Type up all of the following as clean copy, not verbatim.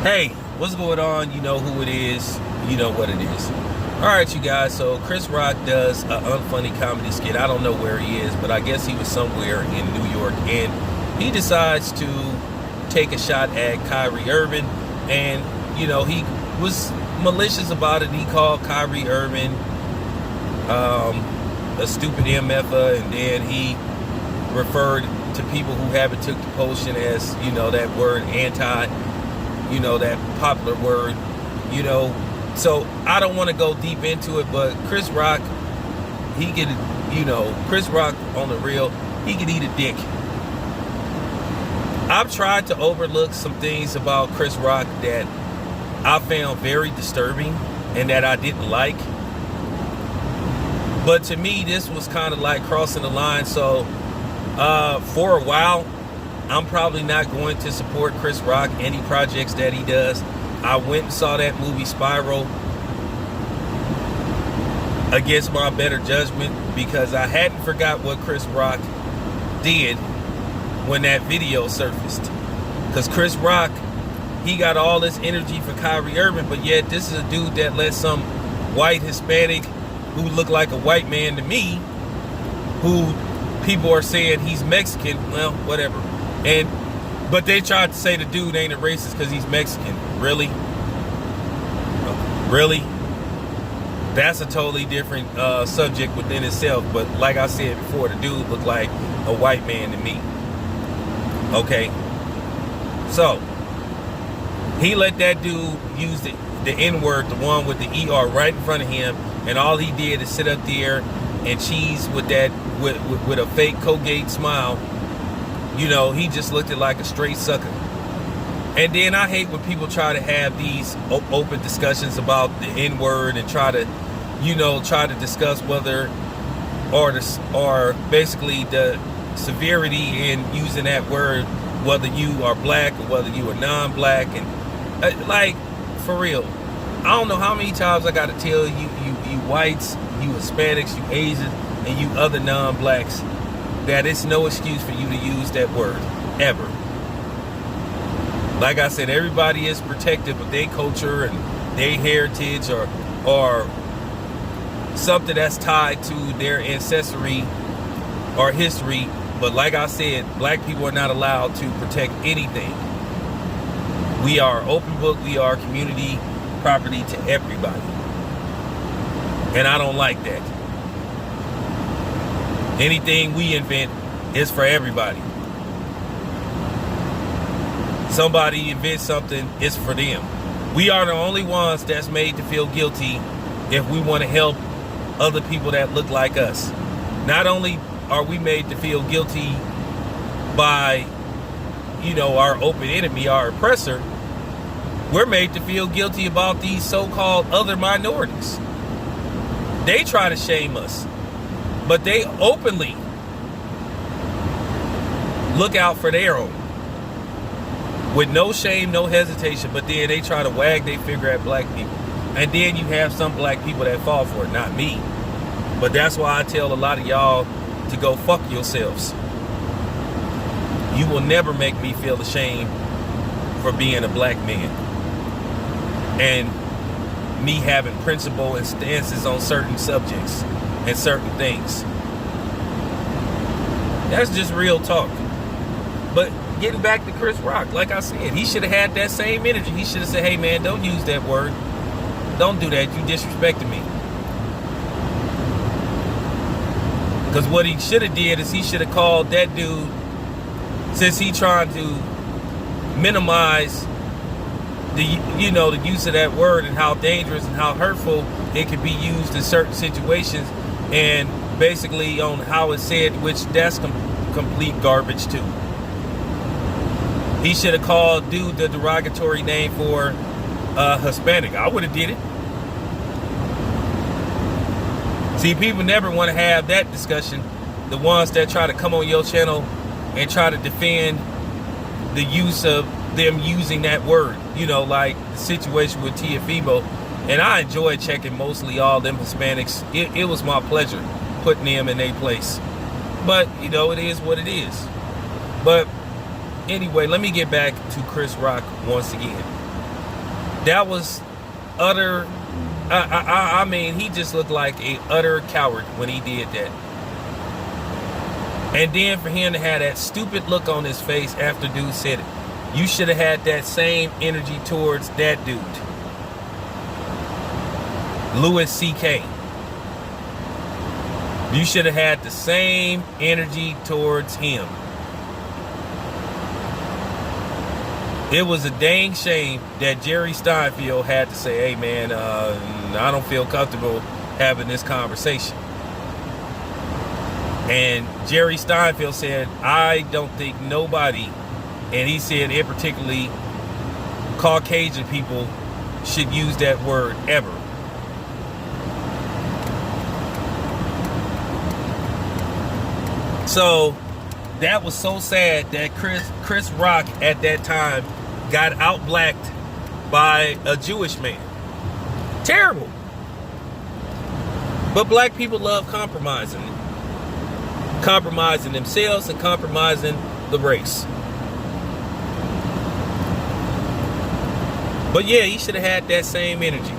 Hey, what's going on? You know who it is. You know what it is. Alright, you guys. So Chris Rock does an unfunny comedy skit. I don't know where he is, but I guess he was somewhere in New York. And he decides to take a shot at Kyrie Irving. And, you know, he was malicious about it. He called Kyrie Irving a stupid MFer. And then he referred to people who haven't took the potion as, you know, that word anti, you know, that popular word, you know. So I don't want to go deep into it, but Chris Rock, he could, you know, Chris Rock on the real, he could eat a dick. I've tried to overlook some things about Chris Rock that I found very disturbing and that I didn't like. But to me, this was kind of like crossing the line. So for a while, I'm probably not going to support Chris Rock, any projects that he does. I went and saw that movie Spiral against my better judgment because I hadn't forgot what Chris Rock did when that video surfaced. Because Chris Rock, he got all this energy for Kyrie Irving, but yet this is a dude that let some white Hispanic who looked like a white man to me, who people are saying he's Mexican, well, whatever. But they tried to say the dude ain't a racist because he's Mexican. Really? Really? That's a totally different subject within itself. But like I said before, the dude looked like a white man to me. Okay? So, he let that dude use the N-word, the one with the ER right in front of him, and all he did is sit up there and cheese with that, with a fake Colgate smile. You know, he just looked like a straight sucker. And then I hate when people try to have these open discussions about the N-word and try to discuss whether, or basically the severity in using that word, whether you are black or whether you are non-black. And like, for real, I don't know how many times I got to tell you whites, you Hispanics, you Asians, and you other non-blacks, that it's no excuse for you to use that word, ever. Like I said, everybody is protective of their culture and their heritage or something that's tied to their ancestry or history. But like I said, black people are not allowed to protect anything. We are open book, we are community property to everybody. And I don't like that. Anything we invent is for everybody. Somebody invents something, it's for them. We are the only ones that's made to feel guilty if we want to help other people that look like us. Not only are we made to feel guilty by, you know, our open enemy, our oppressor, we're made to feel guilty about these so-called other minorities. They try to shame us, but they openly look out for their own with no shame, no hesitation. But then they try to wag their finger at black people. And then you have some black people that fall for it, not me. But that's why I tell a lot of y'all to go fuck yourselves. You will never make me feel ashamed for being a black man and me having principle and stances on certain subjects and certain things. That's just real talk. But getting back to Chris Rock, like I said, he should have had that same energy. He should have said, hey man, don't use that word. Don't do that. You disrespected me. Because what he should have did is he should have called that dude, since he trying to minimize the use of that word and how dangerous and how hurtful it can be used in certain situations, and basically on how it's said, which that's complete garbage too. He should have called dude the derogatory name for Hispanic. I would have did it. See, people never want to have that discussion. The ones that try to come on your channel and try to defend the use of them using that word, you know, like the situation with Tiafimo. And I enjoyed checking mostly all them Hispanics. It was my pleasure putting them in their place. But, you know, it is what it is. But anyway, let me get back to Chris Rock once again. That was utter. I mean, he just looked like a utter coward when he did that. And then for him to have that stupid look on his face after dude said it, you should have had that same energy towards that dude, Louis C.K. You should have had the same energy towards him. It was a dang shame that Jerry Steinfeld had to say, hey man, I don't feel comfortable having this conversation. And Jerry Steinfeld said, I don't think nobody, and he said in particularly Caucasian people, should use that word ever. So that was so sad that Chris Rock at that time got out-blacked by a Jewish man. Terrible. But black people love compromising themselves and compromising the race. But yeah, he should have had that same energy.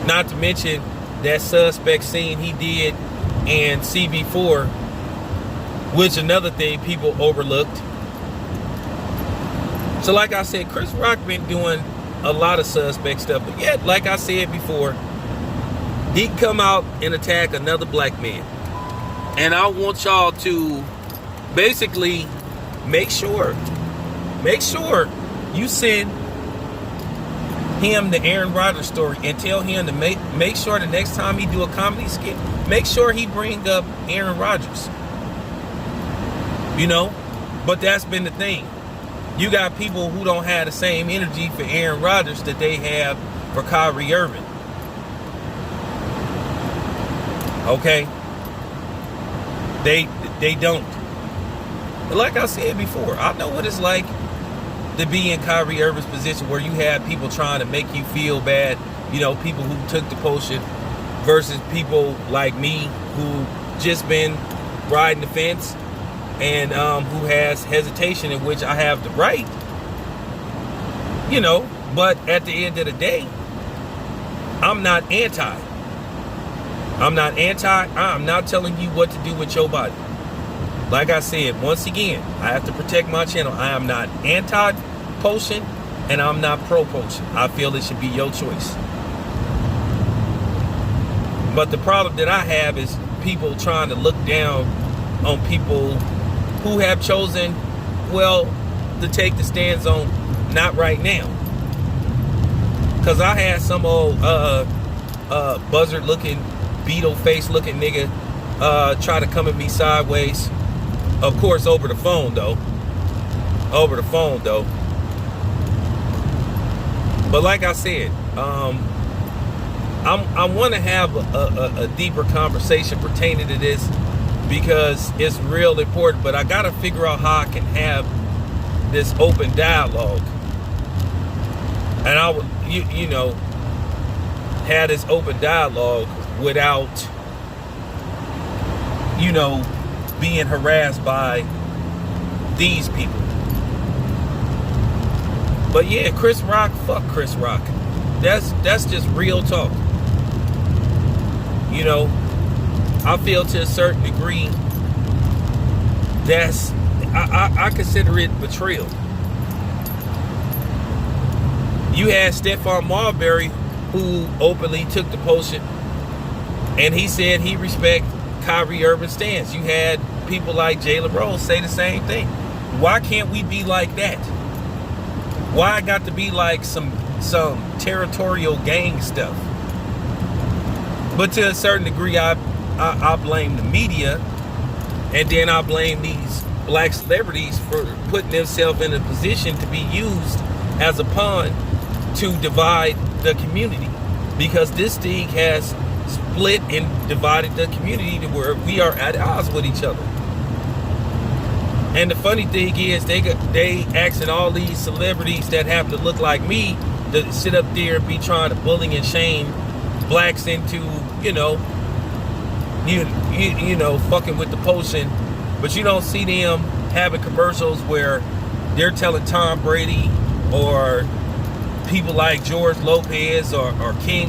Not to mention that suspect scene he did in CB4, which another thing people overlooked. So like I said, Chris Rock been doing a lot of suspect stuff, but yet, like I said before, he can come out and attack another black man. And I want y'all to basically make sure you send him the Aaron Rodgers story and tell him to make sure the next time he do a comedy skit, make sure he bring up Aaron Rodgers. You know, but that's been the thing. You got people who don't have the same energy for Aaron Rodgers that they have for Kyrie Irving. Okay? They don't. But like I said before, I know what it's like to be in Kyrie Irving's position where you have people trying to make you feel bad. You know, people who took the potion versus people like me who just been riding the fence and who has hesitation, in which I have the right. You know, but at the end of the day, I'm not anti. I'm not telling you what to do with your body. Like I said, once again, I have to protect my channel. I am not anti-potion and I'm not pro-potion. I feel it should be your choice. But the problem that I have is people trying to look down on people who have chosen, well, to take the stands on not right now. Because I had some old buzzard-looking, beetle face looking nigga try to come at me sideways, of course over the phone though, but like I said, I want to have a deeper conversation pertaining to this because it's real important, but I gotta figure out how I can have this open dialogue, and I would you know, have this open dialogue without, you know, being harassed by these people. But yeah, Chris Rock, fuck Chris Rock. That's just real talk. You know, I feel to a certain degree that's I consider it betrayal. You had Stephon Marbury, who openly took the potion, and he said he respect Kyrie Irving's stance. You had people like Jalen Rose say the same thing. Why can't we be like that? Why I got to be like some territorial gang stuff? But to a certain degree, I blame the media, and then I blame these black celebrities for putting themselves in a position to be used as a pawn to divide the community, because this thing has split and divided the community to where we are at odds with each other. And the funny thing is, they asking all these celebrities that happen to look like me to sit up there and be trying to bully and shame blacks into, you know, fucking with the potion. But you don't see them having commercials where they're telling Tom Brady or people like George Lopez or Ken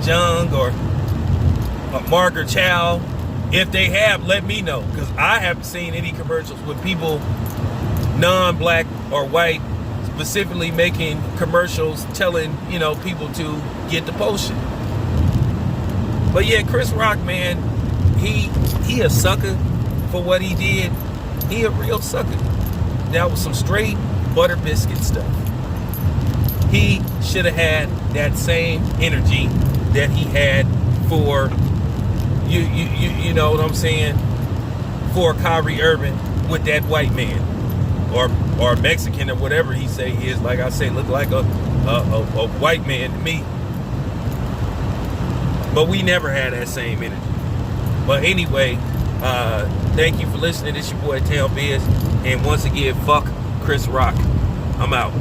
Jeong or Margaret Chow. If they have, let me know, because I haven't seen any commercials with people non-black or white specifically making commercials telling, you know, people to get the potion. But yeah, Chris Rock, man, he a sucker for what he did. He a real sucker. That was some straight butter biscuit stuff. He should have had that same energy that he had for you know what I'm saying, for Kyrie Irving with that white man or Mexican or whatever he say he is. Like I say, look like a white man to me. But we never had that same energy. But anyway, thank you for listening. It's your boy Tail Biz, and once again, fuck Chris Rock. I'm out.